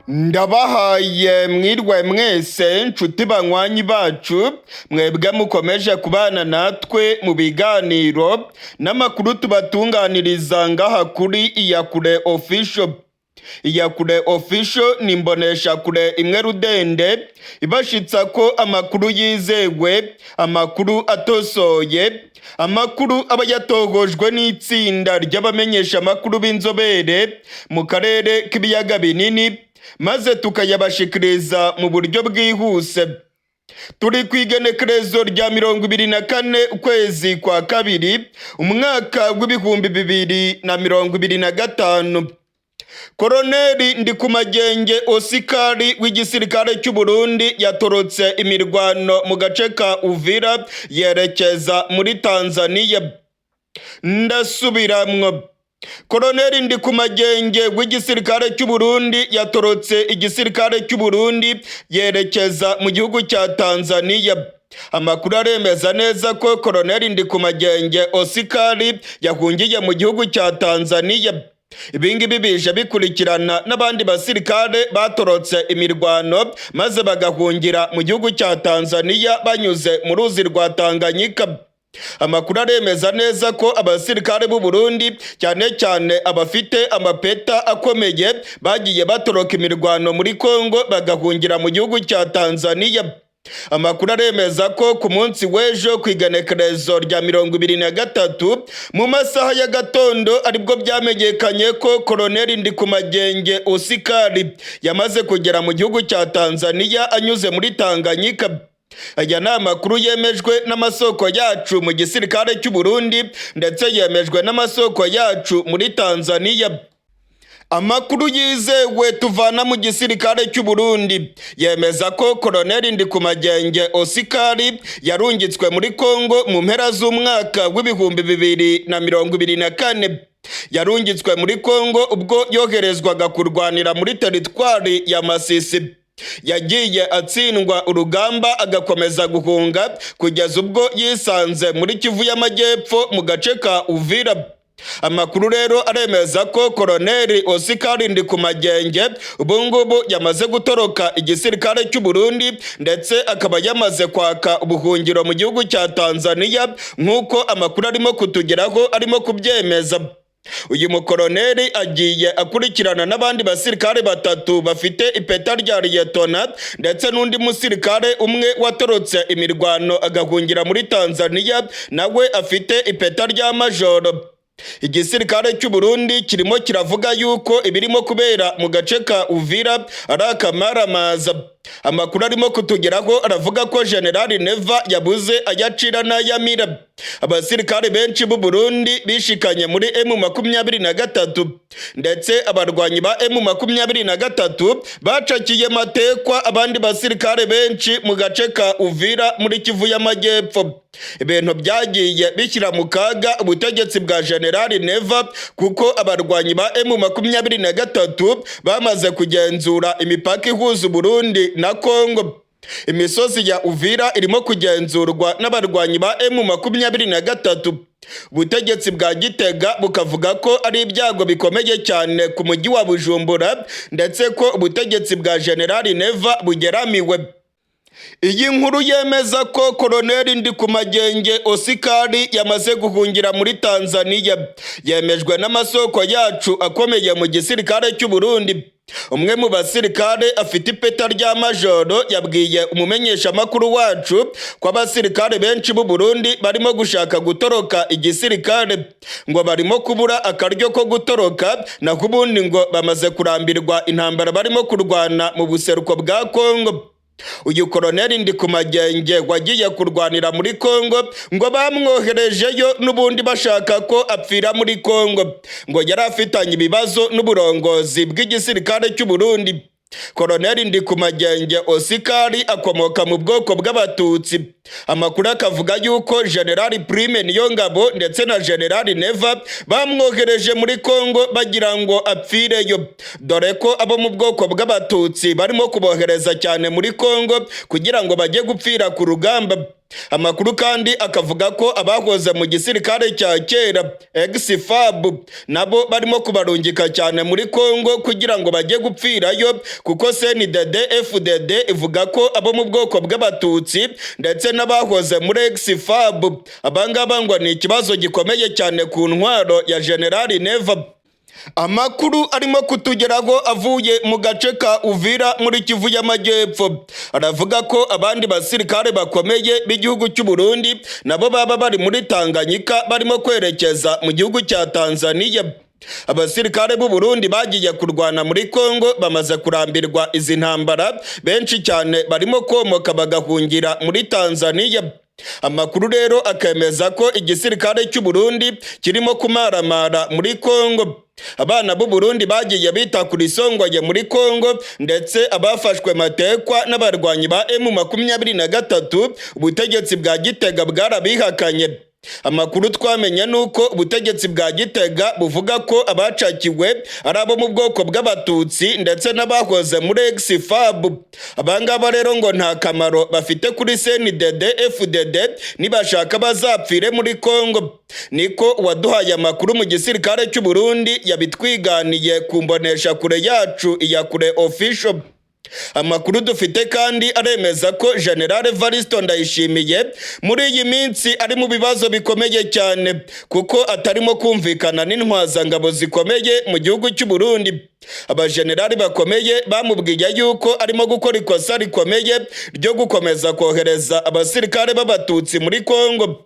Ndabahaye mwirwe mwese nshuti banywanyi bacu mwebwe mukomeje kubana natwe mu biganiro n'amakuru tubatunganiriza ngaha kuri Iyakure Official. Iyakure Official ni imboneshakure imwe rudende ibashitsa ko amakuru yizewe, amakuru atosoye, amakuru aba yatogojwe n'itsinda ry'abamenyesha amakuru b'inzobere mu karere k'ibiyaga binini, maze tukayabashikiriza mu buryo bwihuse. Turi kw'igenekerezo rya 24 ukwezi kwa kabiri umwaka w'ibihumbi 2025. Koloneli Ndikumagenge Osikari w'igisirikare cy'u Burundi yatorotse imirwano mu gace ka Uvira yerekeza muri Tanzania. Ndasubiramwo. Koloneli Ndikumagenge w'igisirikare cy'u Burundi yatorotse igisirikare cy'u Burundi yerekeza mu gihugu cya Tanzania. Amakuru aremeza neza ko Koloneli Ndikumagenge Osikari yahungiye mu gihugu cya Tanzania. Ibingibi bije bikurikirana n'abandi basirikare batorotse imirwano maze bagahungira mu gihugu cya Tanzania banyuze mu ruzi rwa Tanganyika. Amakuru aremeza neza ko abasirikare b'u Burundi cyane cyane abafite amapeta akomeye bagiye batoroka imirwano muri Kongo bagahungira mu gihugu cya Tanzania. Amakuru aremeza ko ku munsi w'ejo kw'igenekerezo rya 23 mu masaha ya gatondo aribwo byamenyekanye ko Koloneli Ndikumagenge Osikari yamaze kugera mu gihugu cya Tanzania anyuze muri Tanganyika. Aya ni amakuru yemejwe n'amasoko yacu mu gisirikare cy'u Burundi ndetse yemejwe n'amasoko yacu muri Tanzania. Amakuru yizewe tuvana mu gisirikare cy'u Burundi yemeza ko Koloneli Ndikumagenge Osikari yarungitswe muri Kongo mu mpera z'umwaka w'ibihumbi 2024. Yarungitswe muri Kongo ubwo yoherezwaga kurwanira muri teritwari ya Masisi. Yagiye atsindwa urugamba agakomeza guhunga kugeza ubwo yisanze muri Kivu y'Amajyepfo mu gace ka Uvira. Amakuru rero aremeza ko Koloneli Osikari Ndikumagenge ubungubu yamaze gutoroka igisirikare cy'u Burundi ndetse akaba yamaze kwaka ubuhungiro mu gihugu cya Tanzania nk'uko amakuru arimo kutugeraho arimo kubyemeza. Uyu mukoloneli agiye akurikirana n'abandi basirikare batatu bafite ipeta rya liyetona ndetse n'undi musirikare umwe watorotse imirwano agahungira muri Tanzania nawe afite ipeta rya majoro. Igisirikare cy'u Burundi kirimo kiravuga yuko ibirimo kubera mu gace ka Uvira ari akamaramaza. Amakuru arimo kutugeraho aravuga ko General Neva yabuze ayacira n'ayamira. Abasirikare benshi b'u Burundi bishikanye muri M23 ndetse abarwanyi ba M23 bacakiye matekwa abandi basirikare benshi mu gace ka Uvira muri Kivu y'Amajyepfo. Ibintu byagiye bishyira mu kaga ubutegetsi bwa General Neva kuko abarwanyi ba M23 bamaze kugenzura imipaka ihuza Burundi na Kongo. Imisozi ya Uvira irimo kugenzurwa n'abarwanyi ba M23. Ubutegetsi bwa Gitega bukavuga ko ari ibyago bikomeye cyane ku mujyi wa Bujumbura ndetse ko ubutegetsi bwa General Neva bugeramiwe. Iyi nkuru yemeza ko Koloneli Ndikumagenge Osikari yamaze guhungira muri Tanzania yemejwe n'amasoko yacu akomeye mu gisirikare cy'u Burundi. Umwe mu basirikare afite ipeta rya majoro yabwiye umumenyesha makuru wacu ko abasirikare benshi b'u Burundi barimo gushaka gutoroka igisirikare, ngo barimo kubura akaryo ko gutoroka naho ubundi ngo bamaze kurambirwa intambara barimo kurwana mu buseruko bwa Kongo. Uyu Koloneli Ndikumagenge wagiye kurwanira muri Kongo ngo bamwoherejeyo n'ubundi bashaka ko apfira muri Kongo, ngo yari afitanye ibibazo n'uburongozi bw'igisirikare cy'u Burundi. Koloneli Ndikumagenge Osikari akomoka mu bwoko bw'abatutsi. Amakuru akavuga yuko General Prime Niyongabo ndetse na General Neva bamwohereje muri Kongo bagira ngo apfireyo, dore ko abo mu bwoko bw'abatutsi barimo kubohereza cyane muri Kongo kugira ngo bajye gupfira ku rugamba. Amakuru kandi akavuga ko abahoze mu gisirikare cya kera ex-FAB nabo barimo kubarungika cyane muri Kongo kugira ngo bajye gupfirayo, kuko CNDD-FDD ivuga ko abo mu bwoko bw'abatutsi ndetse n'abahoze muri ex-FAB abangaba ngo ni ikibazo gikomeye cyane ku ntwaro ya General Neva. Amakuru arimo kutugeraho avuye mu gace ka Uvira muri Kivu y'Amajyepfo aravuga ko abandi basirikare bakomeye b'igihugu cy'u Burundi nabo baba bari muri Tanganyika barimo kwerekeza mu gihugu cya Tanzania. Abasirikare b'u Burundi bagiye kurwana muri Kongo bamaze kurambirwa izi ntambara, benshi cyane barimo komoka bagahungira muri Tanzania. Amakuru rero akemeza ko igisirikare cy'u Burundi kirimo kumaramara muri Kongo. Abana b'u Burundi bagiye bita kuri Songoye muri Kongo, ndetse abafashwe matekwa n'abarwanyi ba M23 ubutegetsi bwa Gitega bwarabihakanye. Amakuru twamenye nuko ubutegetsi bwa Gitega buvuga ko abacakiwe ari abo mu bwoko bw'abatutsi ndetse n'abahoze muri ex-FAB. Abangaba rero ngo nta kamaro bafite kuri CNDD-FDD, nibashaka bazapfire muri Kongo. Niko waduhaye amakuru mu gisirikare cy'u Burundi yabitwiganiye ku mbonesha kure yacu iya Kure Official. Amakuru dufite kandi aremeza ko General Evaristo Ndayishimiye muri iyi minsi ari mu bibazo bikomeye cyane, kuko atarimo kumvikana n'intwazangabo zikomeye mu gihugu cy'u Burundi. Abajenerali bakomeye bamubwiye yuko arimo gukora ikosa rikomeye ryo gukomeza kohereza abasirikare b'abatutsi muri Kongo.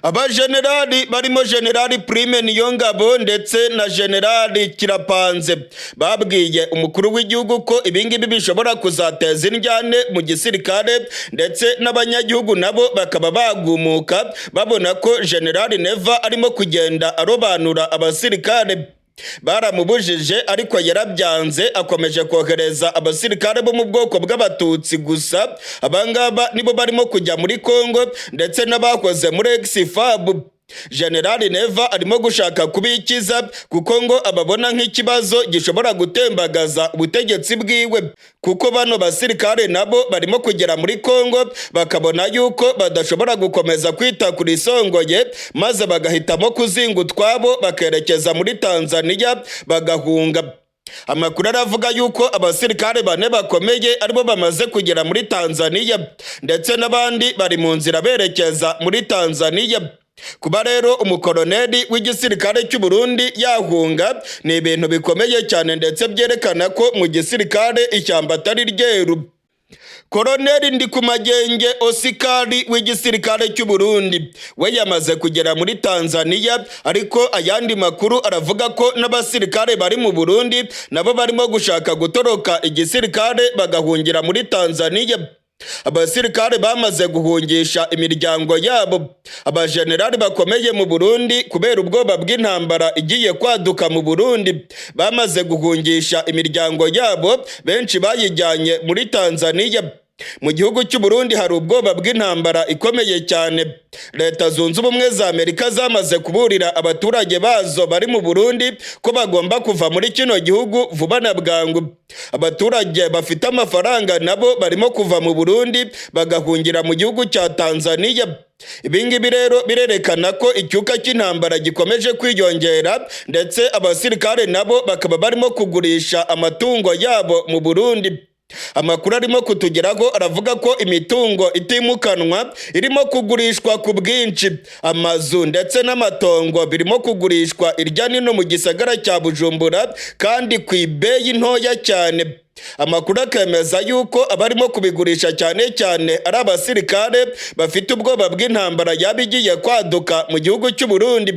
Abajenerali barimo Generali Prime Niyongabo ndetse na Generali Kirapanze babwiye umukuru w'igihugu ko ibingibi bishobora kuzateza indyane mu gisirikare, ndetse n'abanyagihugu nabo bakaba bagumuka babona ko Generali Neva arimo kugenda arobanura abasirikare. Baramubujije ariko yarabyanze, akomeje kohereza abasirikare bo mu bwoko bw'abatutsi gusa. Abangaba nibo barimo kujya muri Kongo ndetse n'abakoze muri ex-FAB. General Neva arimo gushaka kubikiza kuko ngo ababona nk'ikibazo gishobora gutembagaza ubutegetsi bwiwe, kuko bano basirikare nabo barimo kugera muri Kongo bakabona yuko badashobora gukomeza kwita kuri Songoye, maze bagahitamo kuzinga utwabo bakerekeza muri Tanzania bagahunga. Amakuru aravuga yuko abasirikare bane bakomeye aribo bamaze kugera muri Tanzania, ndetse n'abandi bari mu nzira berekeza muri Tanzania. Kuba rero umukoloneli w'igisirikare cy'u Burundi yahunga ni ibintu bikomeye cyane, ndetse byerekana ko mu gisirikare ishyamba atari ryeru. Koloneli Ndikumagenge Osikari w'igisirikare cy'u Burundi we yamaze kugera muri Tanzania, ariko ayandi makuru aravuga ko n'abasirikare bari mu Burundi nabo barimo gushaka gutoroka igisirikare bagahungira muri Tanzania. Abasirikare bamaze guhungisha imiryango yabo. Abajenerali bakomeye mu Burundi kubera ubwoba bw'intambara igiye kwaduka mu Burundi bamaze guhungisha imiryango yabo, benshi bayijyanye muri Tanzania. Mu gihugu cy'u Burundi hari ubwoba bw'intambara ikomeye cyane. Leta Zunze Ubumwe za Amerika zamaze kuburira abaturage bazo bari mu Burundi ko bagomba kuva muri kino gihugu vuba na bwangu. Abaturage bafite amafaranga nabo barimo kuva mu Burundi bagahungira mu gihugu cya Tanzania. Ibingibi rero birerekana ko icyuka cy'intambara gikomeje kwiyongera, ndetse abasirikare nabo bakaba barimo kugurisha amatungo yabo mu Burundi. Amakuru arimo kutugeraho aravuga ko imitungo itimukanwa irimo kugurishwa ku bwinshi. Amazu ndetse n'amatongo birimo kugurishwa irya nino mu gisagara cya Bujumbura, kandi ku ibeyi ntoya cyane. Amakuru akemeza yuko abarimo kubigurisha cyane cyane ari abasirikare bafite ubwoba bw'intambara yabigiye kwaduka mu gihugu cy'u Burundi.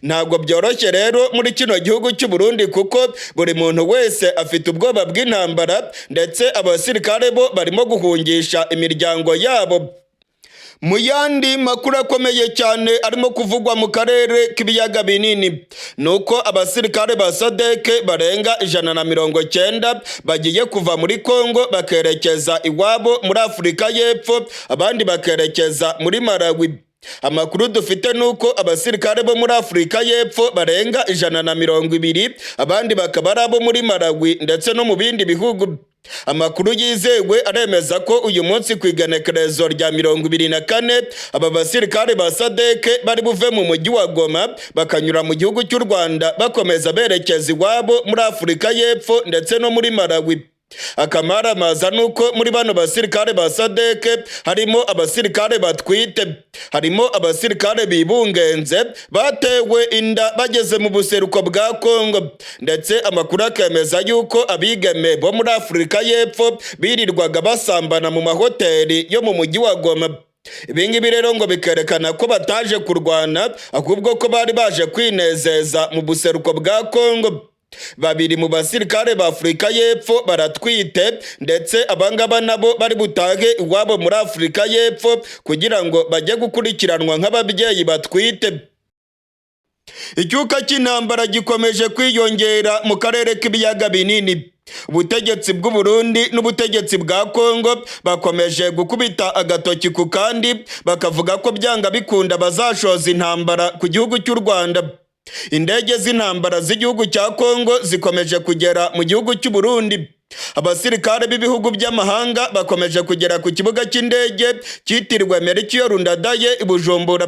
Ntabwo byoroshye rero muri kino gihugu cy'u Burundi, kuko buri muntu wese afite ubwoba bw'intambara, ndetse abasirikare bo barimo guhungisha imiryango yabo. Mu yandi makuru akomeye cyane arimo kuvugwa mu karere k'ibiyaga binini, nuko abasirikare ba SADC barenga 190 bagiye kuva muri Kongo bakerekeza iwabo muri Afurika y'Epfo, abandi bakerekeza muri Malawi. Amakuru dufite nuko abasirikare bo muri Afurika y'Epfo barenga 120, abandi bakaba ari abo muri Malawi ndetse no mu bindi bihugu. Amakuru yizewe aremeza ko uyu munsi ku igenekerezo rya 24 aba basirikare ba SADC bari buve mu mujyi wa Goma bakanyura mu gihugu cy'u Rwanda bakomeza berekeza iwabo muri Afurika y'Epfo ndetse no muri Malawi. Akamaramaza nuko muri bano basirikare ba SADC harimo abasirikare batwite, harimo abasirikare bibungenze batewe inda bageze mu buseruko bwa Kongo, ndetse amakuru akemeza yuko abigeme bo muri Afurika y'Epfo birirwaga basambana mu mahoteli yo mu mujyi wa Goma. Ibingibi rero ngo bikerekana ko bataje kurwana ahubwo ko bari baje kwinezeza mu buseruko bwa Kongo. Babiri mu basirikare ba Afurika y'Epfo baratwite, ndetse abangaba nabo bari butage iwabo muri Afurika y'Epfo kugira ngo bajye gukurikiranwa nk'ababyeyi batwite. Icyuka cy'intambara gikomeje kwiyongera mu karere k'ibiyaga binini. Ubutegetsi bw'u Burundi n'ubutegetsi bwa Kongo bakomeje gukubita agatoki ku kandi bakavuga ko byanga bikunda bazashoza intambara ku gihugu cy'u Rwanda. Indege z'intambara z'igihugu cya Kongo zikomeje kugera mu gihugu cy'u Burundi. Abasirikare b'ibihugu by'amahanga bakomeje kugera ku kibuga cy'indege cyitiriwe Melchior Ndadaye i Bujumbura.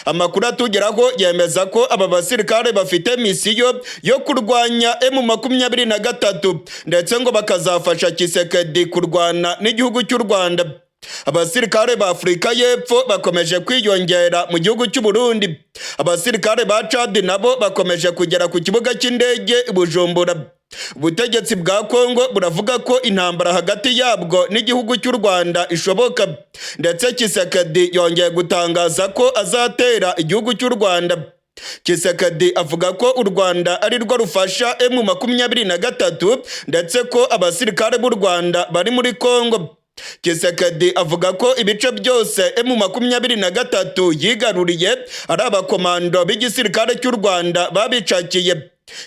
Amakuru atugeraho yemeza ko aba basirikare bafite misiyo yo kurwanya M23 ndetse ngo bakazafasha Tshisekedi kurwana n'igihugu cy'u Rwanda. Abasirikare ba Afurika y'Epfo bakomeje kwiyongera mu gihugu cy'u Burundi. Abasirikare ba Chad nabo bakomeje kugera ku kibuga cy'indege i Bujumbura. Ubutegetsi bwa Kongo buravuga ko intambara hagati yabwo n'igihugu cy'u Rwanda ishoboka, ndetse Tshisekedi yongeye gutangaza ko azatera igihugu cy'u Rwanda. Tshisekedi avuga ko u Rwanda ari rwo rufasha M23 ndetse ko abasirikare b'u Rwanda bari muri Kongo. Tshisekedi avuga ko ibice byose M23 yigaruriye ari abakomando b'igisirikare cy'u Rwanda babicakiye.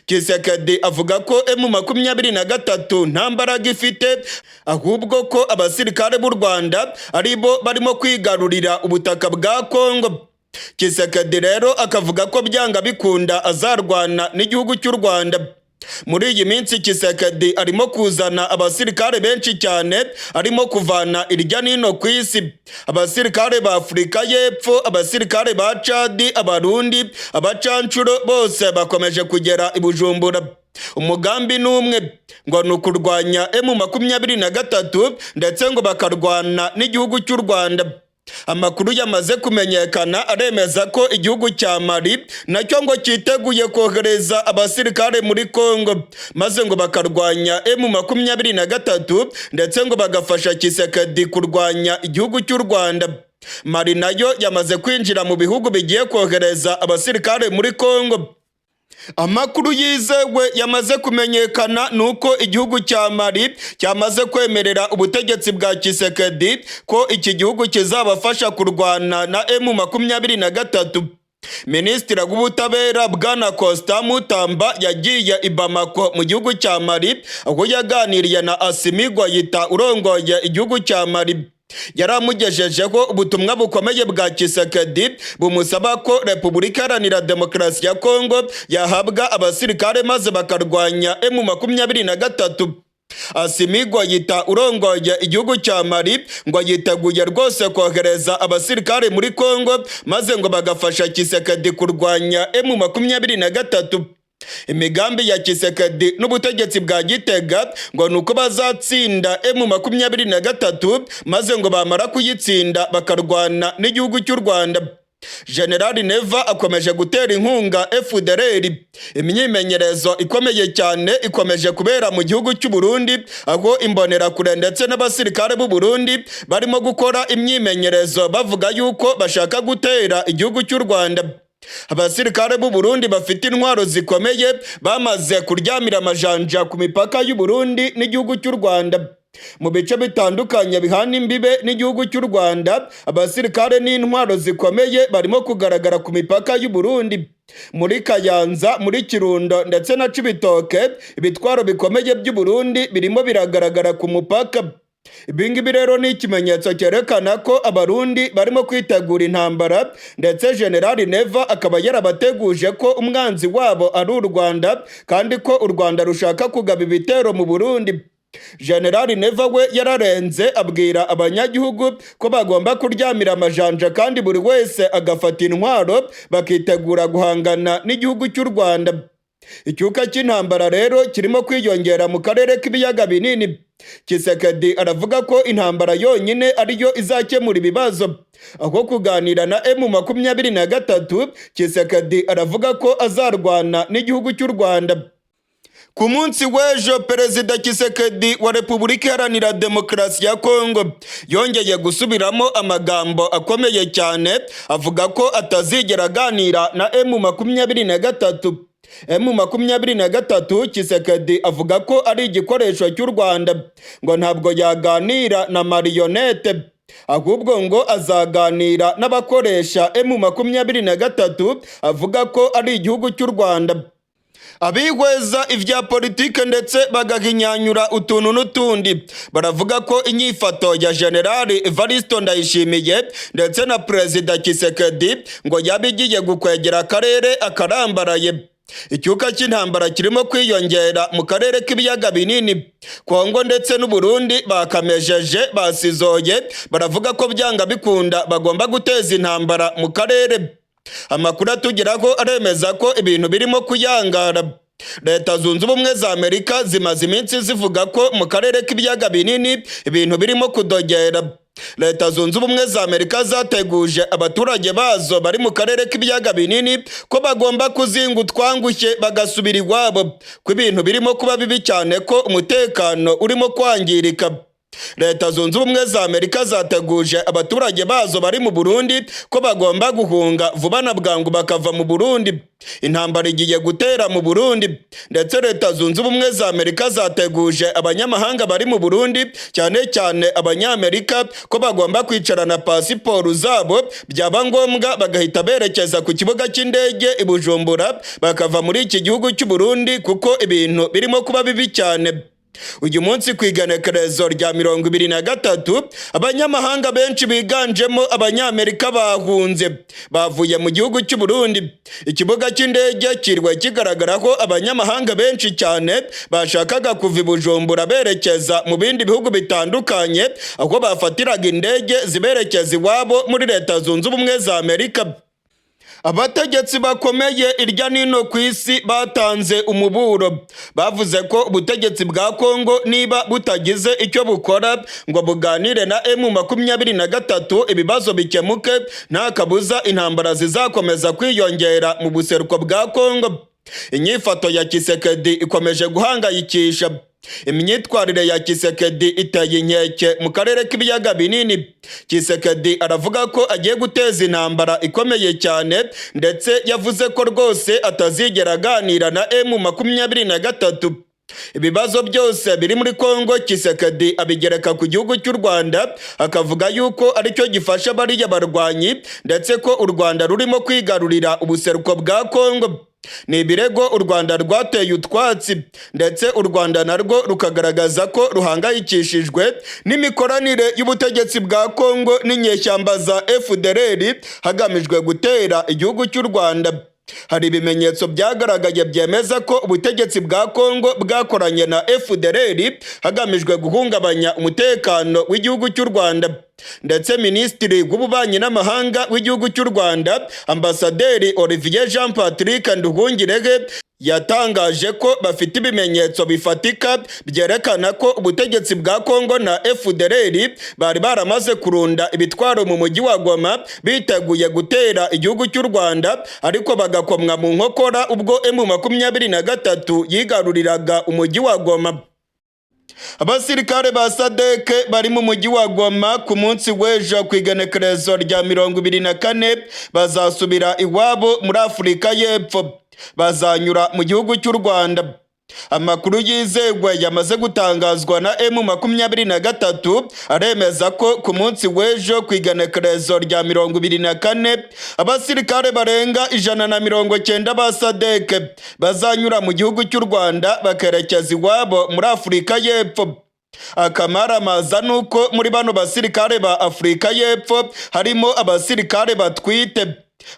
Tshisekedi avuga ko M23 nta mbaraga ifite, ahubwo ko abasirikare b'u Rwanda aribo barimo kwigarurira ubutaka bwa Kongo. Tshisekedi rero akavuga ko byanga bikunda azarwana n'igihugu cy'u Rwanda. Muri iyi minsi Tshisekedi arimo kuzana abasirikare benshi cyane, arimo kuvana irya nino ku isi. Abasirikare ba Afurika y'Epfo, abasirikare ba Chad, Abarundi, abacancuro bose bakomeje kugera i Bujumbura. Umugambi n'umwe, ngo ni ukurwanya M23 ndetse ngo bakarwana n'igihugu cy'u Rwanda. Amakuru yamaze kumenyekana aremeza ko igihugu cya Mali nacyo ngo cyiteguye kohereza abasirikare muri Kongo maze ngo bakarwanya M23 ndetse ngo bagafasha Tshisekedi kurwanya igihugu cy'u Rwanda. Mali nayo yamaze kwinjira mu bihugu bigiye kohereza abasirikare muri Kongo. Amakuru yizewe yamaze kumenyekana nuko igihugu cya Mali cyamaze kwemerera ubutegetsi bwa Tshisekedi ko iki gihugu kizabafasha kurwana na M23. Minisitiri w'ubutabera Bwana Constant Mutamba yagiye i Bamako mu gihugu cya Mali aho yaganiriye na Assimi Goïta urongoye igihugu cya Mali. Yaramugejejeho ubutumwa bukomeye bwa Tshisekedi bumusaba ko Repubulika Iharanira Demokarasi ya Kongo yahabwa abasirikare maze bakarwanya M23. Assimi Goïta urongoye igihugu cya Mali ngo yiteguye rwose kohereza abasirikare muri Kongo maze ngo bagafasha Tshisekedi kurwanya M23. Imigambi ya Tshisekedi n'ubutegetsi bwa Gitega ngo nuko bazatsinda M23 maze ngo bamara kuyitsinda bakarwana n'igihugu cy'u Rwanda. General Neva akomeje gutera inkunga FDLR. Imyimenyerezo ikomeye cyane ikomeje kubera mu gihugu cy'u Burundi aho imbonerakure ndetse n'abasirikare b'u Burundi barimo gukora imyimenyerezo bavuga yuko bashaka gutera igihugu cy'u Rwanda. Abasirikare b'u Burundi bafite intwaro zikomeye bamaze kuryamira amajanja ku mipaka y'u Burundi n'igihugu cy'u Rwanda. Mu bice bitandukanye bihana imbibe n'igihugu cy'u Rwanda, abasirikare n'intwaro zikomeye barimo kugaragara ku mipaka y'u Burundi. Muri Kayanza, muri Kirundo ndetse na Cibitoke, ibitwaro bikomeye by'u Burundi birimo biragaragara ku mupaka. Ibingibi rero ni ikimenyetso cyerekana ko abarundi barimo kwitegura intambara, ndetse General Neva akaba yarabateguje ko umwanzi wabo ari u Rwanda kandi ko u Rwanda rushaka kugaba ibitero mu Burundi. General Neva we yararenze abwira abanyagihugu ko bagomba kuryamira amajanja kandi buri wese agafata intwaro bakitegura guhangana n'igihugu cy'u Rwanda. Icyuka cy'intambara rero kirimo kwiyongera mu karere k'ibiyaga binini. Tshisekedi aravuga ko intambara yonyine ariyo izakemura ibibazo. Aho kuganira na M23, Tshisekedi aravuga ko azarwana n'igihugu cy'u Rwanda. Ku munsi w'ejo Perezida Tshisekedi wa Repubulika Iharanira Demokarasi ya Kongo yongeye gusubiramo amagambo akomeye cyane, avuga ko atazigera aganira na M23. M23 Tshisekedi avuga ko ari igikoresho cy'u Rwanda, ngo ntabwo yaganira na marionette, ahubwo ngo azaganira n'abakoresha M23 avuga ko ari igihugu cy'u Rwanda. Abihweza ivya politike ndetse bagahinyanyura utuntu n'utundi baravuga ko inyifato ya General Evariste Ndayishimiye ndetse na Perezida Tshisekedi ngo yabigiye gukwegera akarere akarambaraye. Icyuka cy'intambara kirimo kwiyongera mu karere k'ibiyaga binini. Kongo ndetse n'u Burundi bakamejeje basizoye, baravuga ko byanga bikunda bagomba guteza intambara mu karere. Amakuru atugeraho aremeza ko ibintu birimo kuyangara. Leta Zunze Ubumwe za Amerika zimaze iminsi zivuga ko mu karere k'ibiyaga binini ibintu birimo kudogera. Leta Zunze Ubumwe za Amerika zateguje abaturage bazo bari mu karere k'ibiyaga binini ko bagomba kuzinga utwangushye bagasubira iwabo, ko ibintu birimo kuba bibi cyane, ko umutekano urimo kwangirika. Leta Zunze Ubumwe za Amerika zateguje abaturage bazo bari mu Burundi ko bagomba guhunga vuba na bwangu bakava mu Burundi. Intambara igiye gutera mu Burundi, ndetse Leta Zunze Ubumwe za Amerika zateguje abanyamahanga bari mu Burundi, cyane cyane abanyamerika, ko bagomba kwicarana pasiporo zabo, byaba ngombwa bagahita berekeza ku kibuga cy'indege i Bujumbura bakava muri iki gihugu cy'u Burundi, kuko ibintu birimo kuba bibi cyane. Uyu munsi ku igenekerezo rya 23 abanyamahanga benshi biganjemo abanyamerika bahunze bavuye mu gihugu cy'u Burundi. Ikibuga cy'indege kirwa kigaragaraho abanyamahanga benshi cyane bashakaga kuva i Bujumbura berekeza mu bindi bihugu bitandukanye, aho bafatiraga indege ziberekeza iwabo muri Leta Zunze Ubumwe za Amerika. Abategetsi bakomeye irya nino ku isi batanze umuburo. Bavuze ko ubutegetsi bwa Kongo niba butagize icyo bukora ngo buganire na M23 ibibazo bikemuke, nta kabuza intambara zizakomeza kwiyongera mu buseruko bwa Kongo. Inyifato ya Tshisekedi ikomeje guhangayikisha. Imyitwarire ya Tshisekedi iteye inkeke mu karere k'ibiyaga binini. Tshisekedi aravuga ko agiye guteza intambara ikomeye cyane, ndetse yavuze ko rwose atazigera aganira na M23. Ibibazo byose biri muri Kongo Tshisekedi abigereka ku gihugu cy'u Rwanda, akavuga yuko aricyo gifasha bariya barwanyi, ndetse ko u Rwanda rurimo kwigarurira ubuseruko bwa Kongo. Ni ibirego u Rwanda rwateye utwatsi, ndetse u Rwanda narwo rukagaragaza ko ruhangayikishijwe n'imikoranire y'ubutegetsi bwa Kongo n'inyeshyamba za FDLR hagamijwe gutera igihugu cy'u Rwanda. Hari ibimenyetso byagaragaye byemeza ko ubutegetsi bwa Kongo bwakoranye na FDLR hagamijwe guhungabanya umutekano w'igihugu cy'u Rwanda. Ndetse Minisitiri w'Ububanyi n'Amahanga w'igihugu cy'u Rwanda Ambasaderi Olivier Jean Patrick Nduhungirehe yatangaje ko bafite ibimenyetso bifatika byerekana ko ubutegetsi bwa Kongo na FDLR bari baramaze kurunda ibitwaro mu mujyi wa Goma biteguye gutera igihugu cy'u Rwanda, ariko bagakomwa mu nkokora ubwo M23 yigaruriraga umujyi wa Goma. Abasirikare ba SADC bari mu mujyi wa Goma ku munsi w'ejo ku igenekerezo rya 24 bazasubira iwabo muri Afurika y'Epfo, bazanyura mu gihugu cy'u Rwanda. Amakuru yizewe yamaze gutangazwa na M23 aremeza ko ku munsi w'ejo ku igenekerezo rya 24 abasirikare barenga 190 ba SADC bazanyura mu gihugu cy'u Rwanda bakerekeza iwabo muri Afurika y'Epfo. Akamaramaza nuko muri bano basirikare ba Afurika y'Epfo harimo abasirikare batwite,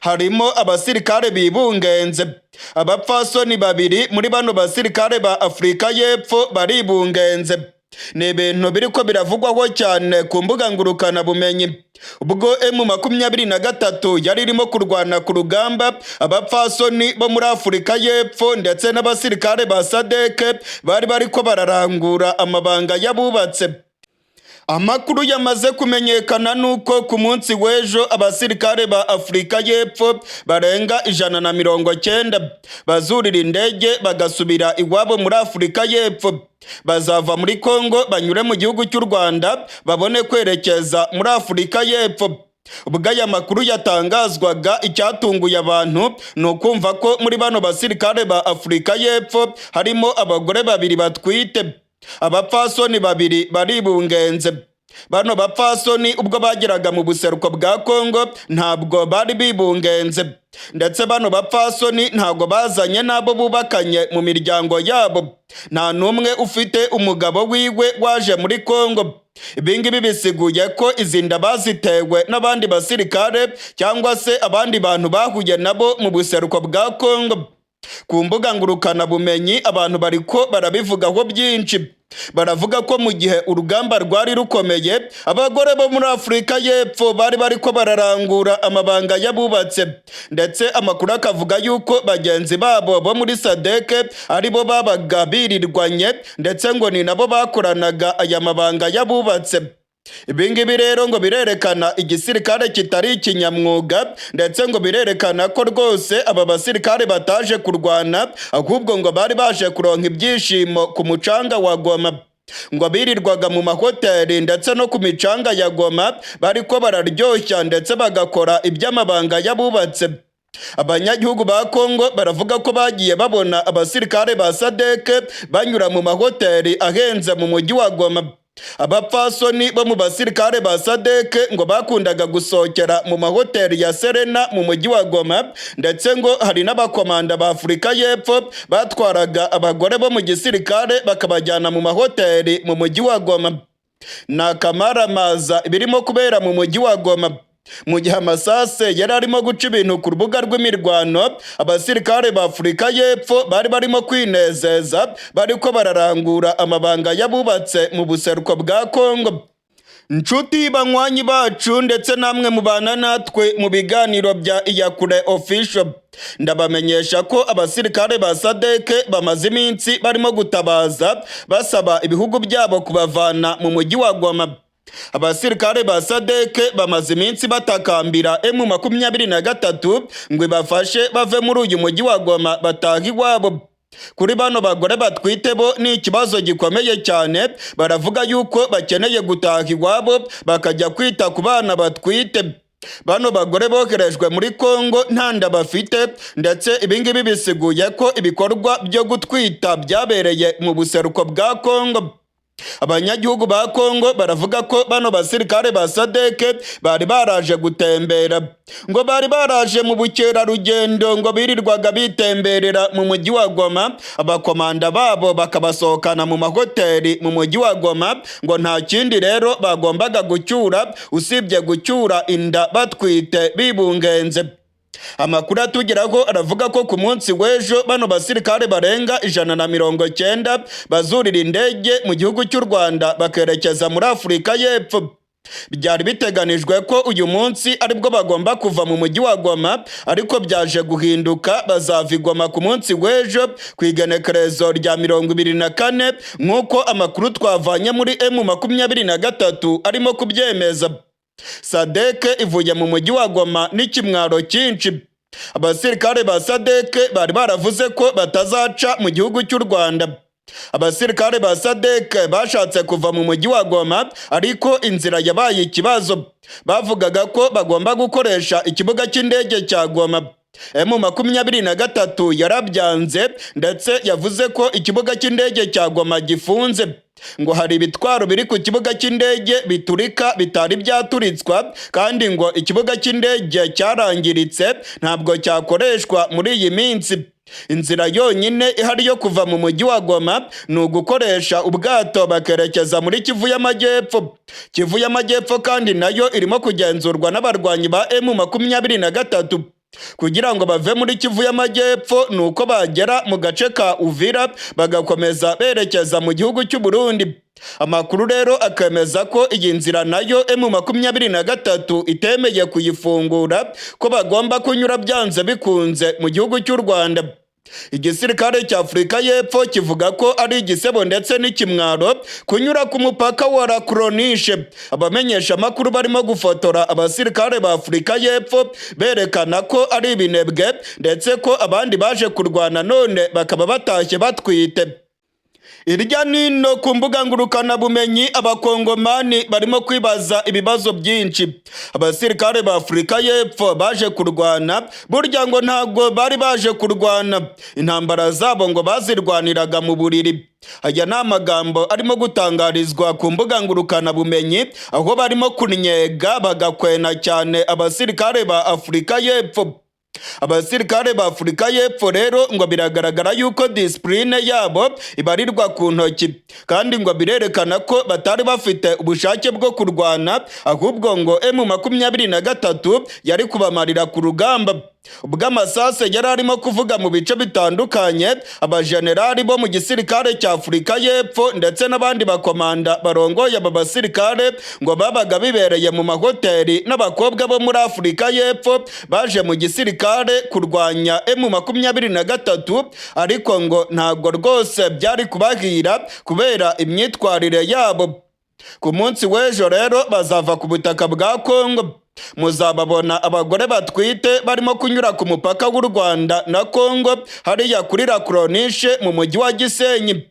harimo abasirikare bibungenze. Abapfasoni babiri muri bano basirikare ba Afurika y'Epfo baribungenze. ni ibintu biriko biravugwaho cyane ku mbuga ngurukana bumenyi. Ubwo M23 yari irimo kurwana ku rugamba, abapfasoni bo muri Afurika y'Epfo ndetse n'abasirikare ba SADC bari bariko bararangura amabanga y'abubatse. Amakuru yamaze kumenyekana nuko ku munsi w'ejo abasirikare ba Afurika y'Epfo barenga 190 bazurira indege bagasubira iwabo muri Afurika y'Epfo. Bazava muri Kongo banyure mu gihugu cy'u Rwanda babone kwerekeza muri Afurika y'Epfo. Ubwo aya makuru yatangazwaga, icyatunguye abantu ni ukumva ko muri bano basirikare ba Afurika y'Epfo harimo abagore babiri batwite. Abapfasoni babiri baribungenze. Bano bapfasoni ubwo bageraga mu buseruko bwa Kongo ntabwo bari bibungenze, ndetse bano bapfasoni ntabwo bazanye nabo bubakanye mu miryango yabo. Nta numwe ufite umugabo wiwe waje muri Kongo. Ibingibi bisiguye ko izi nda bazitewe n'abandi basirikare cyangwa se abandi bantu bahuye nabo mu buseruko bwa Kongo. Ku mbuga ngurukana bumenyi abantu bariko barabivugaho byinshi. Baravuga ko mu gihe urugamba rwari rukomeye, abagore bo muri Afurika y'Epfo bari bariko bararangura amabanga y'abubatse, ndetse amakuru akavuga yuko bagenzi babo bo muri SADC aribo babaga birirwanye, ndetse ngo ni nabo bakoranaga aya mabanga y'abubatse. Ibingibi rero ngo birerekana igisirikare kitari ikinyamwuga, ndetse ngo birerekana ko rwose aba basirikare bataje kurwana, ahubwo ngo bari baje kuronka ibyishimo ku mucanga wa Goma. Ngo birirwaga mu mahoteli ndetse no ku micanga ya Goma bariko bararyoshya ndetse bagakora iby'amabanga y'abubatse. Abanyagihugu ba Kongo baravuga ko bagiye babona abasirikare ba SADC banyura mu mahoteli ahenze mu mujyi wa Goma. Abapfasoni bo mu basirikare ba SADC ngo bakundaga gusohokera mu mahoteli ya Serena mu mujyi wa Goma, ndetse ngo hari n'abakomanda ba Afurika y'Epfo batwaraga abagore bo mu gisirikare bakabajyana mu mahoteli mu mujyi wa Goma. Nakamaramaza ibirimo kubera mu mujyi wa Goma. Mu gihe amasase yari arimo guca ibintu ku rubuga rw'imirwano, abasirikare ba Afurika y'Epfo bari barimo kwinezeza, bariko bararangura amabanga y'abubatse mu buseruko bwa Kongo. Nshuti banywanyi bacu ndetse namwe mubana natwe mu biganiro bya Iyakure Official, ndabamenyesha ko abasirikare ba SADC bamaze iminsi barimo gutabaza basaba ibihugu byabo kubavana mu mujyi wa Goma. Abasirikare ba SADC bamaze iminsi batakambira M23 ngo ibafashe bave muri uyu mujyi wa Goma bataha iwabo. Kuri bano bagore batwite bo ni ikibazo gikomeye cyane. Baravuga yuko bakeneye gutaha iwabo bakajya kwita ku bana batwite. Bano bagore boherejwe muri Kongo nta nda bafite, ndetse ibingibi bisiguye ko ibikorwa byo gutwita byabereye mu buseruko bwa Kongo. Abanyagihugu ba Kongo baravuga ko bano basirikare ba SADC bari baraje gutembera, ngo bari baraje mu bukerarugendo, ngo birirwaga bitemberera mu mujyi wa Goma. Abakomanda babo bakabasohokana mu mahoteli mu mujyi wa Goma, ngo nta kindi rero bagombaga gucyura usibye gucyura inda batwite bibungenze. Amakuru atugeraho aravuga ko ku munsi w'ejo bano basirikare barenga 190 bazurira indege mu gihugu cy'u Rwanda bakerekeza muri Afurika y'Epfo. Byari biteganijwe ko uyu munsi aribwo bagomba kuva mu mujyi wa Goma, ariko byaje guhinduka, bazava i Goma ku munsi w'ejo ku igenekerezo rya 24 nk'uko amakuru twavanye muri M23 arimo kubyemeza. SADC ivuye mu mujyi wa Goma n'ikimwaro cyinshi. Abasirikare ba SADC bari baravuze ko batazaca mu gihugu cy'u Rwanda. Abasirikare ba SADC bashatse kuva mu mujyi wa Goma, ariko inzira yabaye ikibazo. Bavugaga ko bagomba gukoresha ikibuga cy'indege cya Goma. M23 yarabyanze, ndetse yavuze ko ikibuga cy'indege cya Goma gifunze. Ngo hari ibitwaro biri ku kibuga cy'indege biturika bitari byaturitswa, kandi ngo ikibuga cy'indege cyarangiritse ntabwo cyakoreshwa muri iyi minsi. Inzira yonyine ihari yo kuva mu mujyi wa Goma ni ugukoresha ubwato bakerekeza muri Kivu y'Amajyepfo. Kivu y'Amajyepfo kandi nayo irimo kugenzurwa n'abarwanyi ba M23. Kugira ngo bave muri Kivu y'Amajyepfo nuko bagera mu gace ka Uvira bagakomeza berekeza mu gihugu cy'u Burundi. Amakuru rero akemeza ko iyi nzira nayo M23 itemeye kuyifungura, ko bagomba kunyura byanze bikunze mu gihugu cy'u Rwanda. Igisirikare cya Afurika y'Epfo kivuga ko ari igisebo ndetse n'ikimwaro kunyura ku mupaka wa Lac-Roniche. Abamenyesha amakuru barimo gufotora abasirikare ba Afurika y'Epfo berekana ko ari ibinebwe, ndetse ko abandi baje kurwana none bakaba batashye batwite. Irya nino ku mbuga ngurukanabumenyi abakongomani barimo kwibaza ibibazo byinshi. Abasirikare ba Afurika y'Epfo baje kurwana, burya ngo ntabwo bari baje kurwana, intambara zabo ngo bazirwaniraga mu buriri. Aya ni amagambo arimo gutangarizwa ku mbuga ngurukanabumenyi, aho barimo kunyega bagakwena cyane abasirikare ba Afurika y'Epfo. Abasirikare ba Afurika y'Epfo rero ngo biragaragara yuko discipline yabo ibarirwa ku ntoki, kandi ngo birerekana ko batari bafite ubushake bwo kurwana, ahubwo ngo M23 yari kubamarira ku rugamba. Ubwo amasase yari arimo kuvuga mu bice bitandukanye, abajenerali bo mu gisirikare cya Afurika y'Epfo ndetse n'abandi bakomanda barongoye aba basirikare ngo babaga bibereye mu mahoteli, n'abakobwa bo muri Afurika y'Epfo baje mu gisirikare kurwanya M23, ariko ngo ntabwo rwose byari kubahira kubera imyitwarire yabo. Ku munsi w'ejo rero bazava ku butaka bwa Kongo. Muzababona abagore batwite barimo kunyura ku mupaka w'u Rwanda na Kongo hariya kuri Lac-Roniche mu mujyi wa Gisenyi.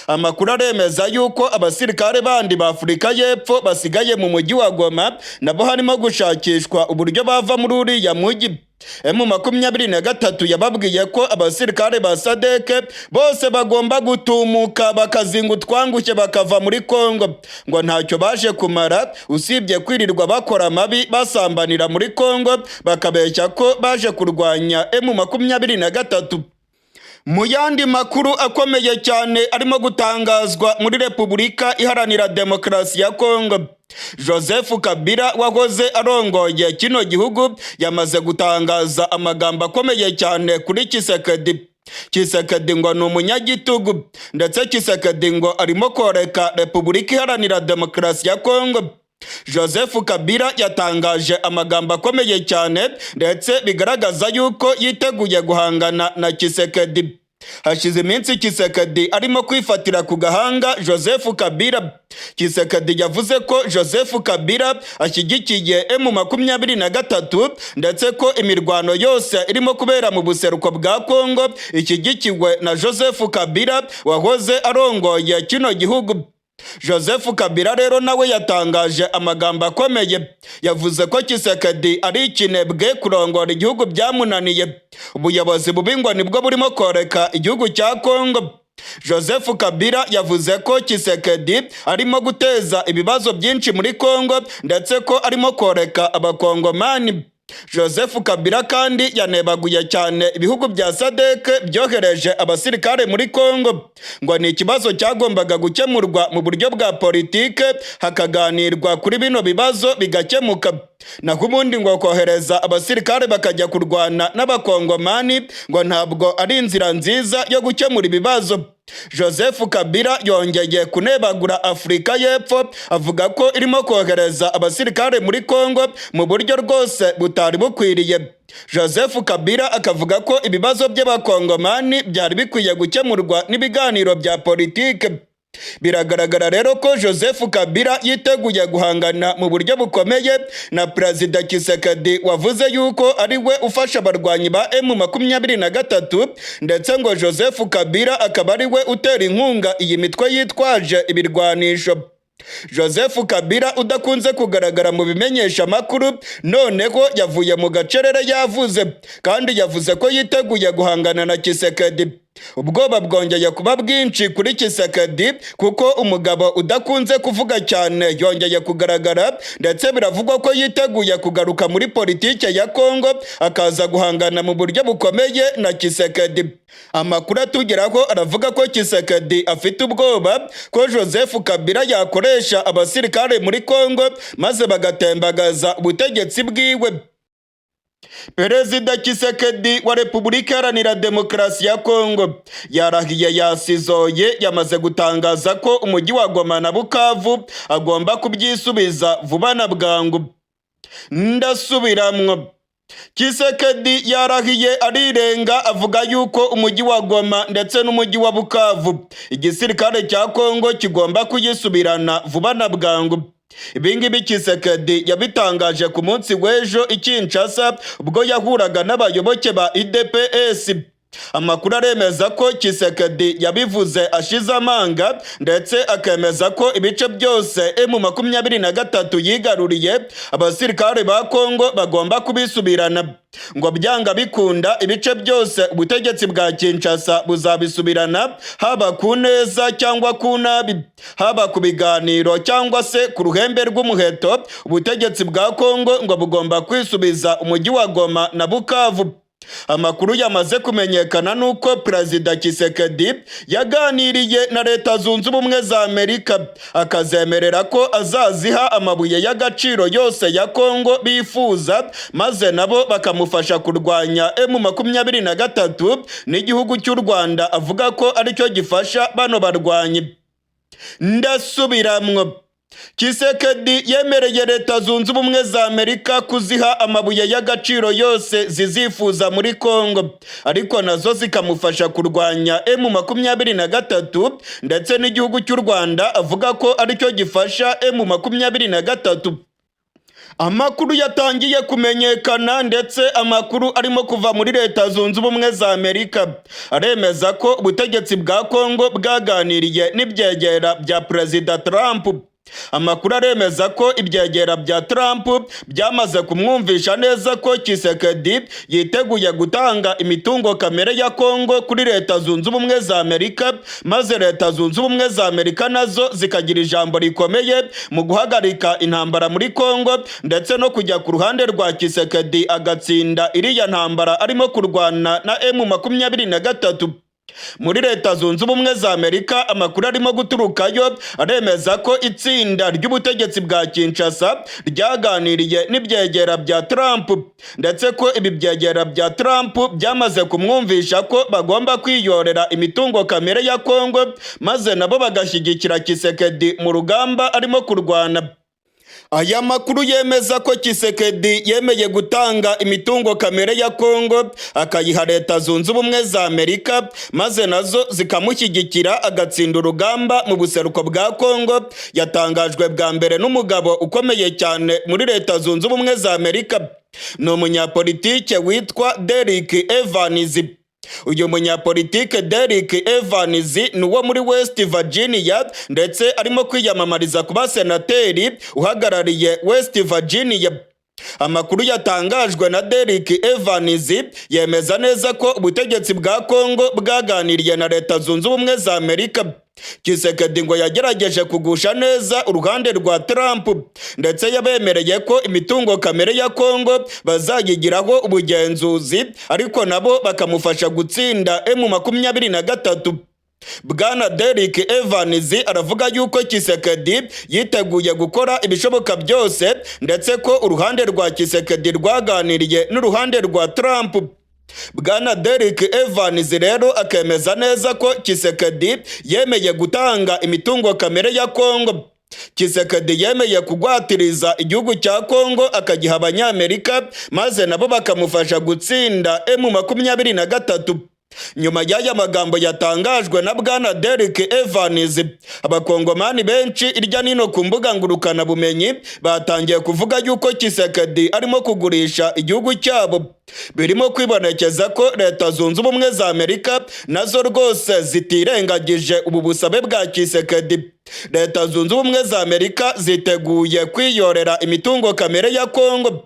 Amakuru aremeza yuko abasirikare bandi ba Afurika y'Epfo basigaye mu mujyi wa Goma nabo harimo gushakishwa uburyo bava muri uriya mujyi. M23 yababwiye ko abasirikare ba SADC bose bagomba gutumuka bakazinga utwangushye bakava muri Kongo, ngo ntacyo baje kumara usibye kwirirwa bakora amabi basambanira muri Kongo, bakabeshya ko baje kurwanya M23. Mu yandi makuru akomeye cyane arimo gutangazwa muri Repubulika Iharanira Demokarasi ya Kongo, Joseph Kabila wahoze arongoye kino gihugu yamaze gutangaza amagambo akomeye cyane kuri Tshisekedi. Tshisekedi ngo ni umunyagitugu, ndetse Tshisekedi ngo arimo koreka Repubulika Iharanira Demokarasi ya Kongo. Joseph Kabila yatangaje amagambo akomeye cyane, ndetse bigaragaza yuko yiteguye guhangana na Tshisekedi. Hashize iminsi Tshisekedi arimo kwifatira ku gahanga Joseph Kabila. Tshisekedi yavuze ko Joseph Kabila ashyigikiye M23, ndetse ko imirwano yose irimo kubera mu buseruko bwa Kongo ishyigikiwe na Joseph Kabila wahoze arongoye kino gihugu. Joseph Kabila rero nawe yatangaje amagambo akomeye, yavuze ko Tshisekedi ari ikinebwe kurongora igihugu byamunaniye, ubuyobozi bubi ngo nibwo burimo koreka igihugu cya Kongo. Joseph Kabila yavuze ko Tshisekedi arimo guteza ibibazo byinshi muri Kongo, ndetse ko arimo koreka abakongomani. Joseph Kabila kandi yanebaguye cyane ibihugu bya SADC byohereje abasirikare muri Kongo, ngo ni ikibazo cyagombaga gukemurwa mu buryo bwa politike, hakaganirwa kuri bino bibazo bigakemuka. Naho ubundi ngo kohereza abasirikare bakajya kurwana n'abakongomani ngo ntabwo ari inzira nziza yo gukemura ibibazo. Joseph Kabila yongeye kunebagura Afurika y'Epfo, avuga ko irimo kohereza abasirikare muri Kongo mu buryo rwose butari bukwiriye. Joseph Kabila akavuga ko ibibazo by'abakongomani byari bikwiye gukemurwa n'ibiganiro bya politike. Biragaragara rero ko Joseph Kabila yiteguye guhangana mu buryo bukomeye na Perezida Tshisekedi wavuze yuko ari we ufasha abarwanyi ba M23, ndetse ngo Joseph Kabila akaba ari we utera inkunga iyi mitwe yitwaje ibirwanisho. Joseph Kabila udakunze kugaragara mu bimenyesha makuru noneho yavuye mu gacerere yavuze, kandi yavuze ko yiteguye guhangana na Tshisekedi. Ubwoba bwongeye kuba bwinshi kuri Tshisekedi kuko umugabo udakunze kuvuga cyane yongeye kugaragara, ndetse biravugwa ko yiteguye kugaruka muri politike ya Kongo akaza guhangana mu buryo bukomeye na Tshisekedi. Amakuru atugeraho aravuga ko Tshisekedi afite ubwoba ko Joseph Kabila yakoresha abasirikare muri Kongo maze bagatembagaza ubutegetsi bwiwe. Perezida Tshisekedi wa Repubulika Iharanira Demokarasi ya Kongo yarahiye yasizoye yamaze gutangaza ko umujyi wa Goma na Bukavu agomba kubyisubiza vuba na bwangu. Ndasubiramwo. Tshisekedi yarahiye arirenga avuga yuko umujyi wa Goma ndetse n'umujyi wa Bukavu igisirikare cya Kongo kigomba kuyisubirana vuba na bwangu. Ibingibi Tshisekedi yabitangaje ku munsi w'ejo i Kinshasa ubwo yahuraga n'abayoboke ba UDPS. Amakuru aremeza ko Tshisekedi yabivuze ashize amanga ndetse akemeza ko ibice byose M23 yigaruriye abasirikare ba Kongo bagomba kubisubirana. Ngo byanga bikunda ibice byose ubutegetsi bwa Kinshasa buzabisubirana, haba ku neza cyangwa ku nabi, haba ku biganiro cyangwa se ku ruhembe rw'umuheto. Ubutegetsi bwa Kongo ngo bugomba kwisubiza umujyi wa Goma na Bukavu. Amakuru yamaze kumenyekana nuko Perezida Tshisekedi yaganiriye na Leta Zunze Ubumwe za Amerika akazemerera ko azaziha amabuye y'agaciro yose ya Kongo bifuza, maze nabo bakamufasha kurwanya M23 n'igihugu cy'u Rwanda avuga ko aricyo gifasha bano barwanyi. Ndasubiramwo. Tshisekedi yemereye Leta Zunze Ubumwe za Amerika kuziha amabuye y'agaciro yose zizifuza muri Kongo, ariko nazo zikamufasha kurwanya M23 ndetse n'igihugu cy'u Rwanda avuga ko aricyo gifasha M23. Amakuru yatangiye kumenyekana ndetse amakuru arimo kuva muri Leta Zunze Ubumwe za Amerika aremeza ko ubutegetsi bwa Kongo bwaganiriye n'ibyegera bya Perezida Trump. Amakuru aremeza ko ibyegera bya Trump byamaze kumwumvisha neza ko Tshisekedi yiteguye gutanga imitungo kamere ya Kongo kuri Leta Zunze Ubumwe za Amerika, maze Leta Zunze Ubumwe za Amerika nazo zikagira ijambo rikomeye mu guhagarika intambara muri Kongo ndetse no kujya ku ruhande rwa Tshisekedi agatsinda iriya ntambara arimo kurwana na M23. Muri Leta Zunze Ubumwe za Amerika amakuru arimo guturukayo aremeza ko itsinda ry'ubutegetsi bwa Kinshasa ryaganiriye n'ibyegera bya Trump ndetse ko ibi byegera bya Trump byamaze kumwumvisha ko bagomba kwiyorera imitungo kamere ya Kongo, maze nabo bagashyigikira Tshisekedi mu rugamba arimo kurwana. Aya makuru yemeza ko Tshisekedi yemeye gutanga imitungo kamere ya Kongo akayiha Leta Zunze Ubumwe za Amerika, maze nazo zikamushyigikira agatsinda urugamba mu buseruko bwa Kongo. Yatangajwe bwa mbere n'umugabo ukomeye cyane muri Leta Zunze Ubumwe za Amerika, ni umunyapolitike witwa Derek Evans. Uyu munyapolitike Derek Evans ni uwo muri West Virginia ndetse arimo kwiyamamariza kuba senateri uhagarariye West Virginia. Amakuru yatangajwe na Derek Evans yemeza neza ko ubutegetsi bwa Kongo bwaganiriye na Leta Zunze Ubumwe za Amerika. Tshisekedi ngo yagerageje kugusha neza uruhande rwa Trump ndetse yabemereye ko imitungo kamere ya Kongo bazayigiraho ubugenzuzi, ariko nabo bakamufasha gutsinda M23. Bwana Derek Evans aravuga yuko Tshisekedi yiteguye gukora ibishoboka byose ndetse ko uruhande rwa Tshisekedi rwaganiriye n'uruhande rwa Trump. Bwana Derek Evans rero akemeza neza ko Tshisekedi yemeye gutanga imitungo kamere ya Kongo. Tshisekedi yemeye kugwatiriza igihugu cya Kongo akagiha Abanyamerika, maze nabo bakamufasha gutsinda M23. Nyuma y'aya magambo yatangajwe na Bwana Derek Evans, abakongomani benshi irya nino ku mbuga ngurukana bumenyi batangiye kuvuga yuko Tshisekedi arimo kugurisha igihugu cyabo. Birimo kwibonekeza ko Leta Zunze Ubumwe za Amerika nazo rwose zitirengagije ubu busabe bwa Tshisekedi. Leta Zunze Ubumwe za Amerika ziteguye kwiyorera imitungo kamere ya Kongo.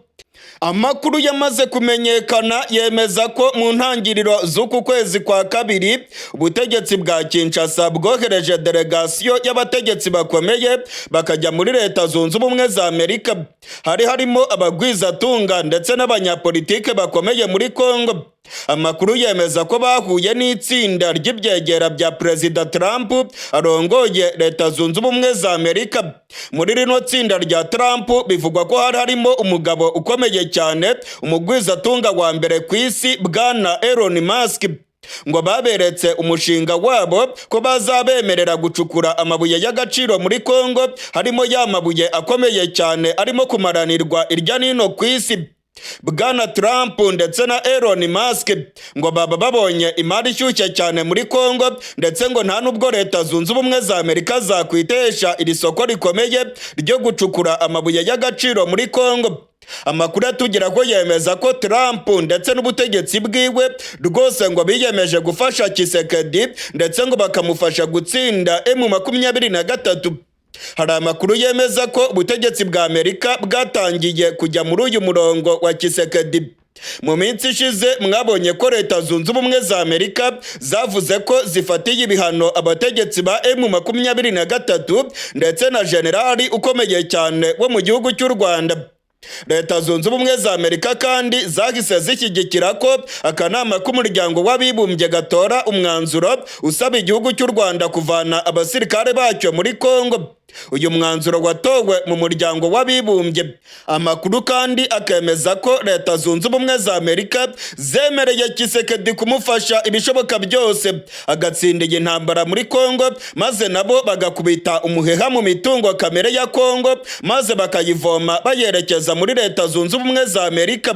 Amakuru yamaze kumenyekana yemeza ko mu ntangiriro z'uku kwezi kwa kabiri ubutegetsi bwa Kinshasa bwohereje delegasiyo y'abategetsi bakomeye bakajya muri Leta Zunze Ubumwe za Amerika. Harimo abagwizatunga ndetse n'abanyapolitike bakomeye muri Kongo. Amakuru yemeza ko bahuye n'itsinda ry'ibyegera bya Perezida Trump arongoye Leta Zunze Ubumwe za Amerika. Muri rino tsinda rya Trump bivugwa ko harimo umugabo ukomeye cyane, umugwizatunga wa mbere ku isi, bwana Elon Musk. Ngo baberetse umushinga wabo ko bazabemerera gucukura amabuye y'agaciro muri Kongo, harimo ya mabuye akomeye cyane arimo kumaranirwa irya nino ku isi. Bwana Trump ndetse na Elon Musk ngo baba babonye imari ishyushye cyane muri Kongo, ndetse ngo nta nubwo Leta Zunze Ubumwe za Amerika zakwitesha iri soko rikomeye ryo gucukura amabuye y'agaciro muri Kongo. Amakuru atugera ko yemeza ko Trump ndetse n'ubutegetsi bwiwe rwose ngo biyemeje gufasha Tshisekedi, ndetse ngo bakamufasha gutsinda M23. Hari amakuru yemeza ko ubutegetsi bwa Amerika bwatangiye kujya muri uyu murongo wa Tshisekedi. Mu minsi ishize mwabonye ko Leta Zunze Ubumwe za Amerika zavuze ko zifatiye ibihano abategetsi ba M23 ndetse na generali ukomeye cyane wo mu gihugu cy'u Rwanda. Leta Zunze Ubumwe za Amerika kandi zahise zishyigikira ko akanama k'umuryango w'abibumbye gatora umwanzuro usaba igihugu cy'u Rwanda kuvana abasirikare bacyo muri Kongo. Uyu mwanzuro watowe mu muryango w'abibumbye. Amakuru kandi akemeza ko Leta Zunze Ubumwe za Amerika zemereye Tshisekedi kumufasha ibishoboka byose agatsinda iyi ntambara muri Kongo, maze nabo bagakubita umuheha mu mitungo kamere ya Kongo, maze bakayivoma bayerekeza muri Leta Zunze Ubumwe za Amerika.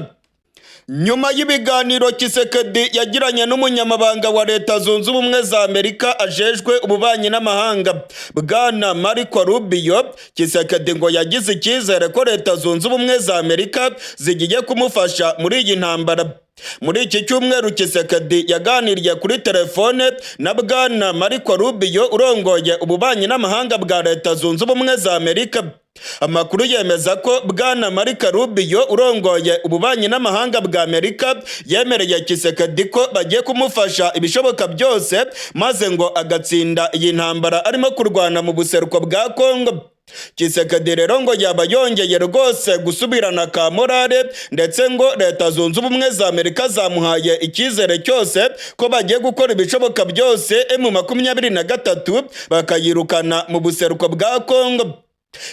Nyuma y'ibiganiro Tshisekedi yagiranye n'umunyamabanga wa Leta Zunze Ubumwe za Amerika ajejwe ububanyi n'amahanga, bwana Marco Rubio, Tshisekedi ngo yagize icyizere ko Leta Zunze Ubumwe za Amerika zigiye kumufasha muri iyi ntambara. Muri iki cyumweru Tshisekedi yaganiriye kuri telefone na bwana Marco Rubio urongoye ububanyi n'amahanga bwa Leta Zunze Ubumwe za Amerika. Amakuru yemeza ko bwana Marco Rubio urongoye ububanyi n'amahanga bwa Amerika yemereye Tshisekedi ko bagiye kumufasha ibishoboka byose, maze ngo agatsinda iyi ntambara arimo kurwana mu buseruko bwa Kongo. Tshisekedi rero ngo yaba yongeye rwose gusubirana ka morale, ndetse ngo Leta Zunze Ubumwe za Amerika zamuhaye icyizere cyose ko bagiye gukora ibishoboka byose M23 bakayirukana mu buseruko bwa Kongo.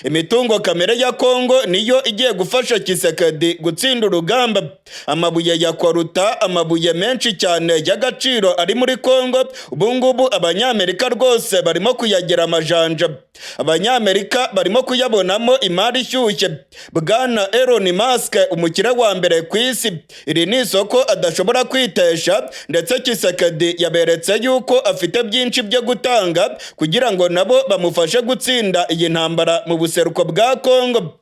Imitungo kamere ya Kongo niyo igiye gufasha Tshisekedi gutsinda urugamba. Amabuye ya koruta, amabuye menshi cyane y'agaciro ari muri Kongo, ubungubu Abanyamerika rwose barimo kuyagira amajanja. Abanyamerika barimo kuyabonamo imari ishyushye. Bwana Elon Musk, umukire wa mbere ku isi, iri ni isoko adashobora kwitesha, ndetse Tshisekedi yaberetse yuko afite byinshi byo gutanga kugira ngo nabo bamufashe gutsinda iyi ntambara mu buseruko bwa Kongo.